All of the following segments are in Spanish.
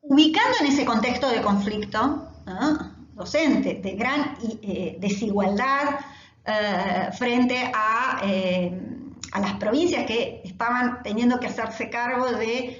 ubicando en ese contexto de conflicto, ¿no?, docente, de gran desigualdad frente a las provincias que estaban teniendo que hacerse cargo de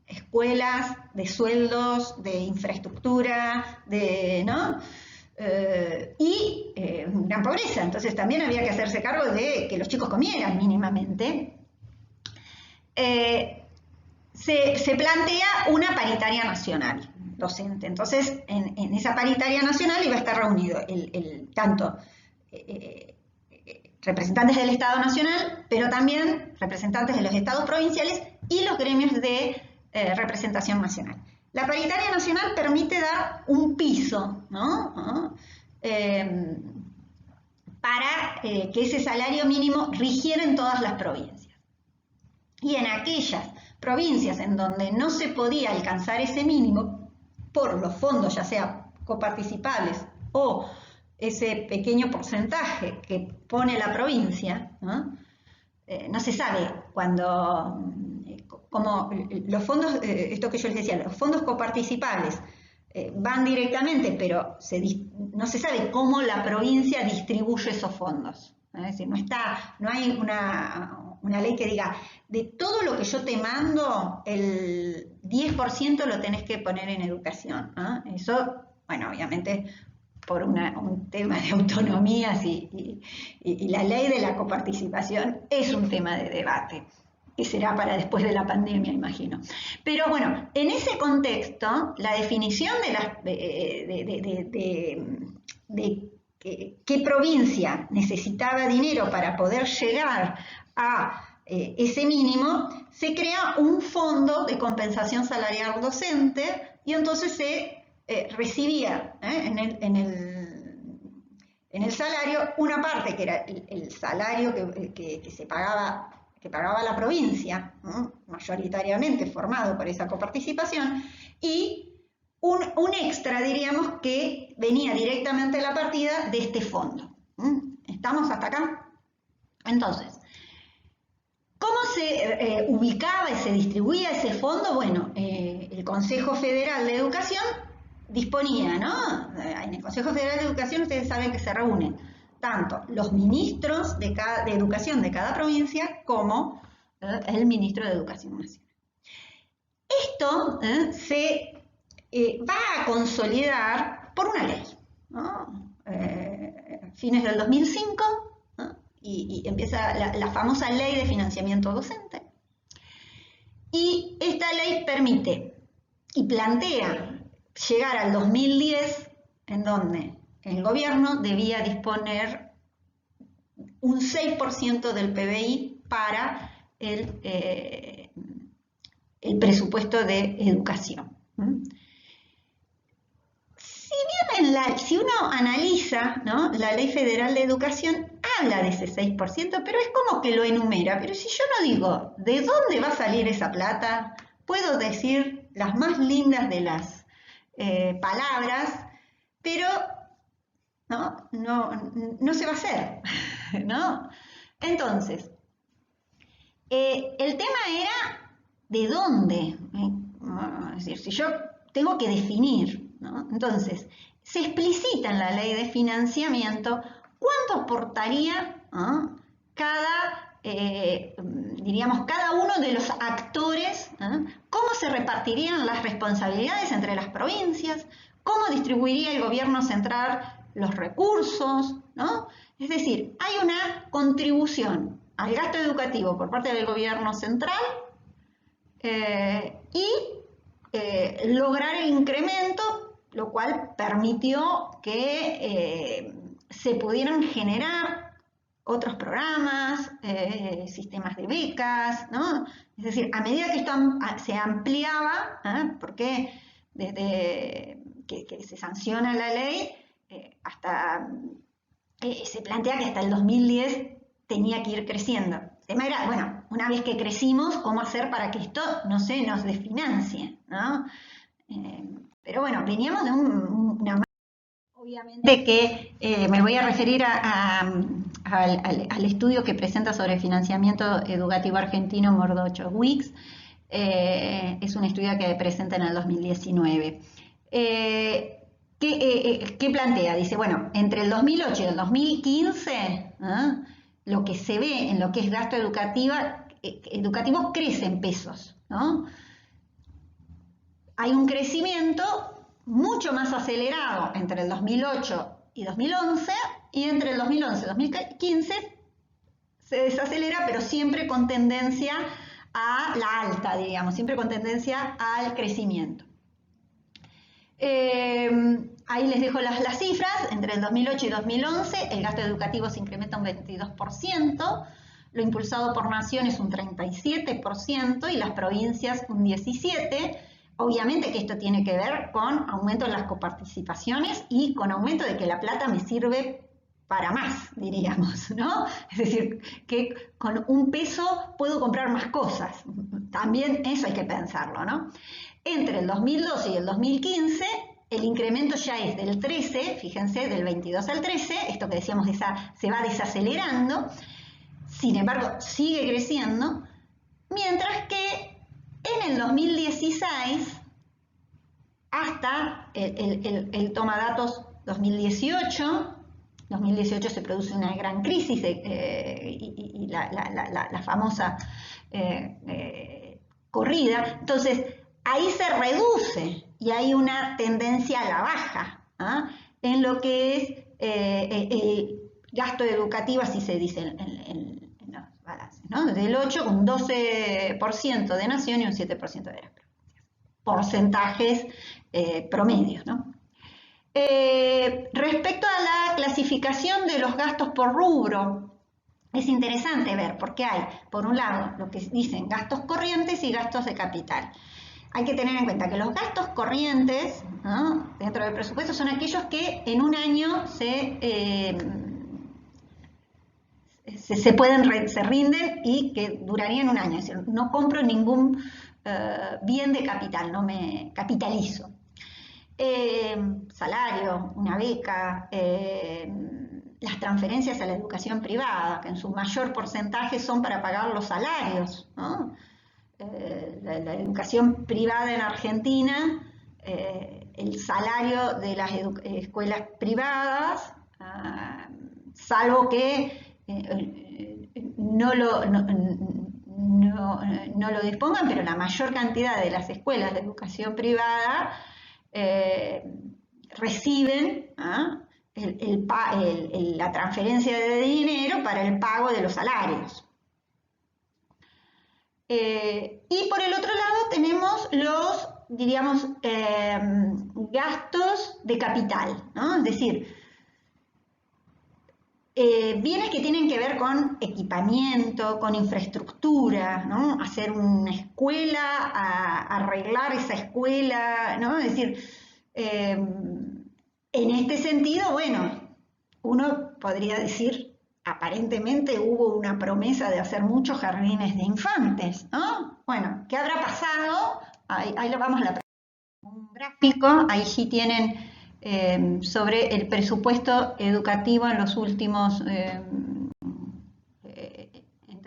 escuelas, de sueldos, de infraestructura, ¿no? Y gran pobreza. Entonces también había que hacerse cargo de que los chicos comieran mínimamente. Se plantea una paritaria nacional docente. Entonces, en esa paritaria nacional iba a estar reunido tanto representantes del Estado Nacional, pero también representantes de los estados provinciales y los gremios de representación nacional. La paritaria nacional permite dar un piso, ¿no?, para que ese salario mínimo rigiera en todas las provincias. Y en aquellas provincias en donde no se podía alcanzar ese mínimo por los fondos, ya sea coparticipables o ese pequeño porcentaje que pone la provincia, ¿no? No se sabe cuando, como los fondos, esto que yo les decía, los fondos coparticipables van directamente, pero no se sabe cómo la provincia distribuye esos fondos. Es decir, no hay una ley que diga, de todo lo que yo te mando, el 10% lo tenés que poner en educación, ¿no? Eso, bueno, obviamente por un tema de autonomías y la ley de la coparticipación es un tema de debate, que será para después de la pandemia, imagino. Pero bueno, en ese contexto, la definición de qué provincia necesitaba dinero para poder llegar a ese mínimo, se crea un fondo de compensación salarial docente y entonces se recibía en el salario una parte que era el salario que se pagaba, que pagaba la provincia, ¿no?, mayoritariamente formado por esa coparticipación, y un extra, diríamos, que venía directamente a la partida de este fondo. ¿Estamos hasta acá? Entonces, ¿cómo se ubicaba y se distribuía ese fondo? Bueno, el Consejo Federal de Educación disponía, ¿no? En el Consejo Federal de Educación ustedes saben que se reúnen tanto los ministros de Educación de cada provincia como el ministro de Educación Nacional. Esto se va a consolidar por una ley, ¿no? Fines del 2005, ¿no?, y empieza la famosa Ley de Financiamiento Docente. Y esta ley permite y plantea llegar al 2010, en donde el gobierno debía disponer un 6% del PBI para el presupuesto de educación. Si uno analiza, ¿no?, la Ley Federal de Educación, habla de ese 6%, pero es como que lo enumera. Pero si yo no digo de dónde va a salir esa plata, puedo decir las más lindas de las palabras, pero no se va a hacer, ¿no? Entonces, el tema era de dónde. Es decir, si yo tengo que definir, ¿no? Entonces, se explicita en la ley de financiamiento cuánto aportaría, ¿no?, diríamos, cada uno de los actores, ¿no?, cómo se repartirían las responsabilidades entre las provincias, cómo distribuiría el gobierno central los recursos, ¿no? Es decir, hay una contribución al gasto educativo por parte del gobierno central y lograr el incremento, lo cual permitió que se pudieran generar otros programas, sistemas de becas, ¿no? Es decir, a medida que esto se ampliaba, porque desde que se sanciona la ley, se plantea que hasta el 2010 tenía que ir creciendo. El tema era, bueno, una vez que crecimos, ¿cómo hacer para que esto no se nos desfinancie, ¿no? Pero bueno, veníamos de una... Obviamente que me voy a referir al estudio que presenta sobre financiamiento educativo argentino Mordocho-Wicks, Es un estudio que presenta en el 2019. ¿Qué plantea? Dice, bueno, entre el 2008 y el 2015, lo que se ve en lo que es gasto educativo crece en pesos, ¿no? Hay un crecimiento mucho más acelerado entre el 2008 y 2011, y entre el 2011 y 2015 se desacelera, pero siempre con tendencia a la alta, digamos, siempre con tendencia al crecimiento. Ahí les dejo las cifras. Entre el 2008 y 2011 el gasto educativo se incrementa un 22%, lo impulsado por naciones un 37% y las provincias un 17%. Obviamente que esto tiene que ver con aumento en las coparticipaciones y con aumento de que la plata me sirve para más, diríamos, ¿no? Es decir, que con un peso puedo comprar más cosas. También eso hay que pensarlo, ¿no? Entre el 2012 y el 2015, el incremento ya es del 13, fíjense, del 22 al 13, esto que decíamos se va desacelerando, sin embargo sigue creciendo, mientras que en el 2016 hasta el toma datos 2018 se produce una gran crisis y la famosa corrida. Entonces, ahí se reduce y hay una tendencia a la baja, en lo que es el gasto educativo, así se dice en los balances, ¿no? Del 8, un 12% de nación y un 7% de las provincias. Porcentajes promedios, ¿no? Respecto a la clasificación de los gastos por rubro, es interesante ver, porque hay, por un lado, lo que dicen gastos corrientes y gastos de capital. Hay que tener en cuenta que los gastos corrientes, ¿no?, dentro del presupuesto son aquellos que en un año se rinden y que durarían un año. Es decir, no compro ningún bien de capital, no me capitalizo. Salario, una beca, las transferencias a la educación privada, que en su mayor porcentaje son para pagar los salarios, ¿no? La educación privada en Argentina, el salario de las escuelas privadas, salvo que no lo dispongan, pero la mayor cantidad de las escuelas de educación privada reciben la transferencia de dinero para el pago de los salarios. Y por el otro lado tenemos los, diríamos, gastos de capital, ¿no? Es decir, bienes que tienen que ver con equipamiento, con infraestructura, ¿no? Hacer una escuela, arreglar esa escuela, ¿no? Es decir, en este sentido, bueno, uno podría decir, aparentemente hubo una promesa de hacer muchos jardines de infantes, ¿no? Bueno, ¿qué habrá pasado? Ahí lo vamos a la un gráfico, ahí sí tienen sobre el presupuesto educativo en los últimos, entre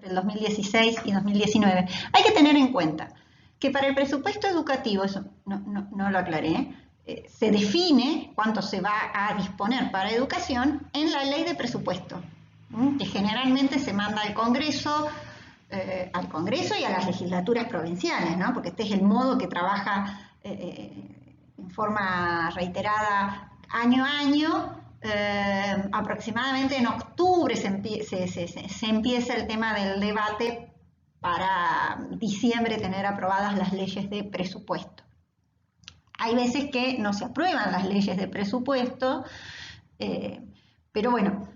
el 2016 y 2019. Hay que tener en cuenta que para el presupuesto educativo, eso no lo aclaré, se define cuánto se va a disponer para educación en la ley de presupuesto, que generalmente se manda al Congreso y a las legislaturas provinciales, ¿no? Porque este es el modo que trabaja en forma reiterada año a año. Aproximadamente en octubre se empieza el tema del debate para diciembre tener aprobadas las leyes de presupuesto. Hay veces que no se aprueban las leyes de presupuesto, pero bueno,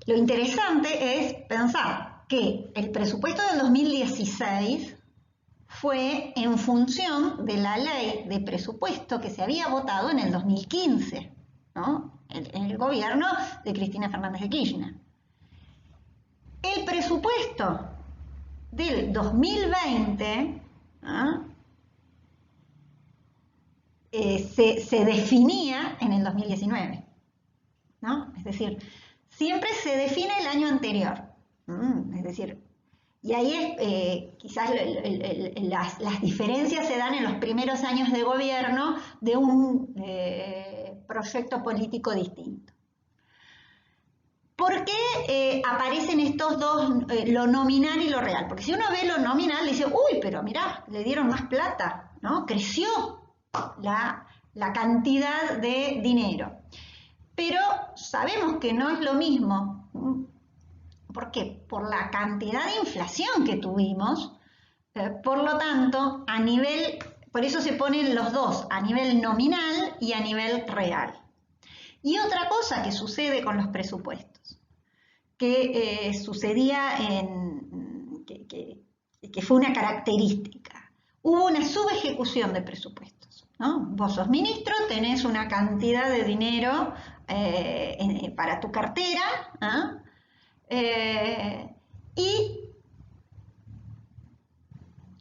lo interesante es pensar que el presupuesto del 2016 fue en función de la ley de presupuesto que se había votado en el 2015, ¿no? En el gobierno de Cristina Fernández de Kirchner. El presupuesto del 2020 se definía en el 2019, ¿no? Es decir, siempre se define el año anterior. Es decir, Y ahí quizás las diferencias se dan en los primeros años de gobierno de un proyecto político distinto. ¿Por qué aparecen estos dos, lo nominal y lo real? Porque si uno ve lo nominal, dice, uy, pero mirá, le dieron más plata, ¿no? Creció la cantidad de dinero. Pero sabemos que no es lo mismo. ¿Por qué? Por la cantidad de inflación que tuvimos. Por lo tanto, por eso se ponen los dos, a nivel nominal y a nivel real. Y otra cosa que sucede con los presupuestos, que sucedía que fue una característica. Hubo una subejecución de presupuestos, ¿no? Vos sos ministro, tenés una cantidad de dinero para tu cartera, ¿no? Y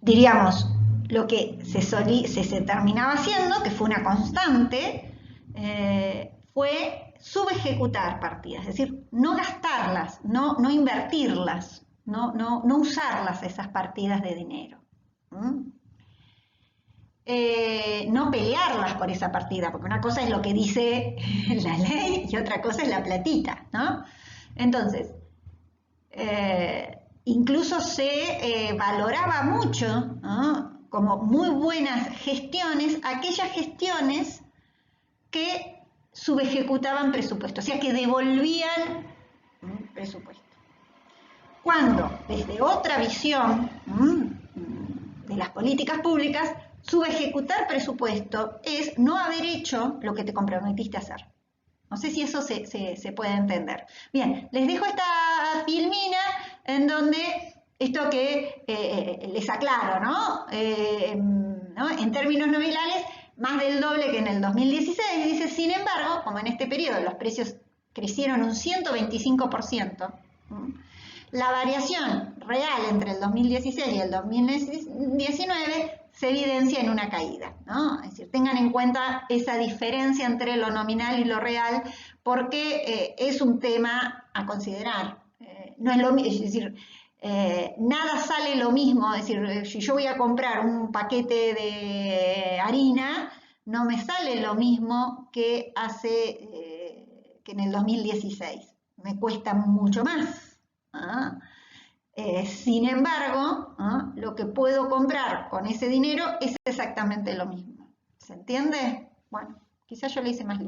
diríamos, lo que se terminaba haciendo, que fue una constante, fue subejecutar partidas, es decir, no gastarlas, no invertirlas, no usarlas esas partidas de dinero. No pelearlas por esa partida, porque una cosa es lo que dice la ley y otra cosa es la platita, ¿no? Entonces, incluso se valoraba mucho, ¿no? Como muy buenas gestiones, aquellas gestiones que subejecutaban presupuesto, o sea, que devolvían presupuesto. Cuando desde otra visión de las políticas públicas, subejecutar presupuesto es no haber hecho lo que te comprometiste a hacer. No sé si eso se puede entender. Bien, les dejo esta filmina en donde esto que les aclaro, ¿no? En términos nominales, más del doble que en el 2016. Dice, sin embargo, como en este periodo los precios crecieron un 125%, la variación real entre el 2016 y el 2019 se evidencia en una caída, ¿no? Es decir, tengan en cuenta esa diferencia entre lo nominal y lo real, porque es un tema a considerar. No es lo mismo, es decir, nada sale lo mismo, es decir, si yo voy a comprar un paquete de harina, no me sale lo mismo que que en el 2016. Me cuesta mucho más. Sin embargo, lo que puedo comprar con ese dinero es exactamente lo mismo. ¿Se entiende? Bueno, quizás yo le hice más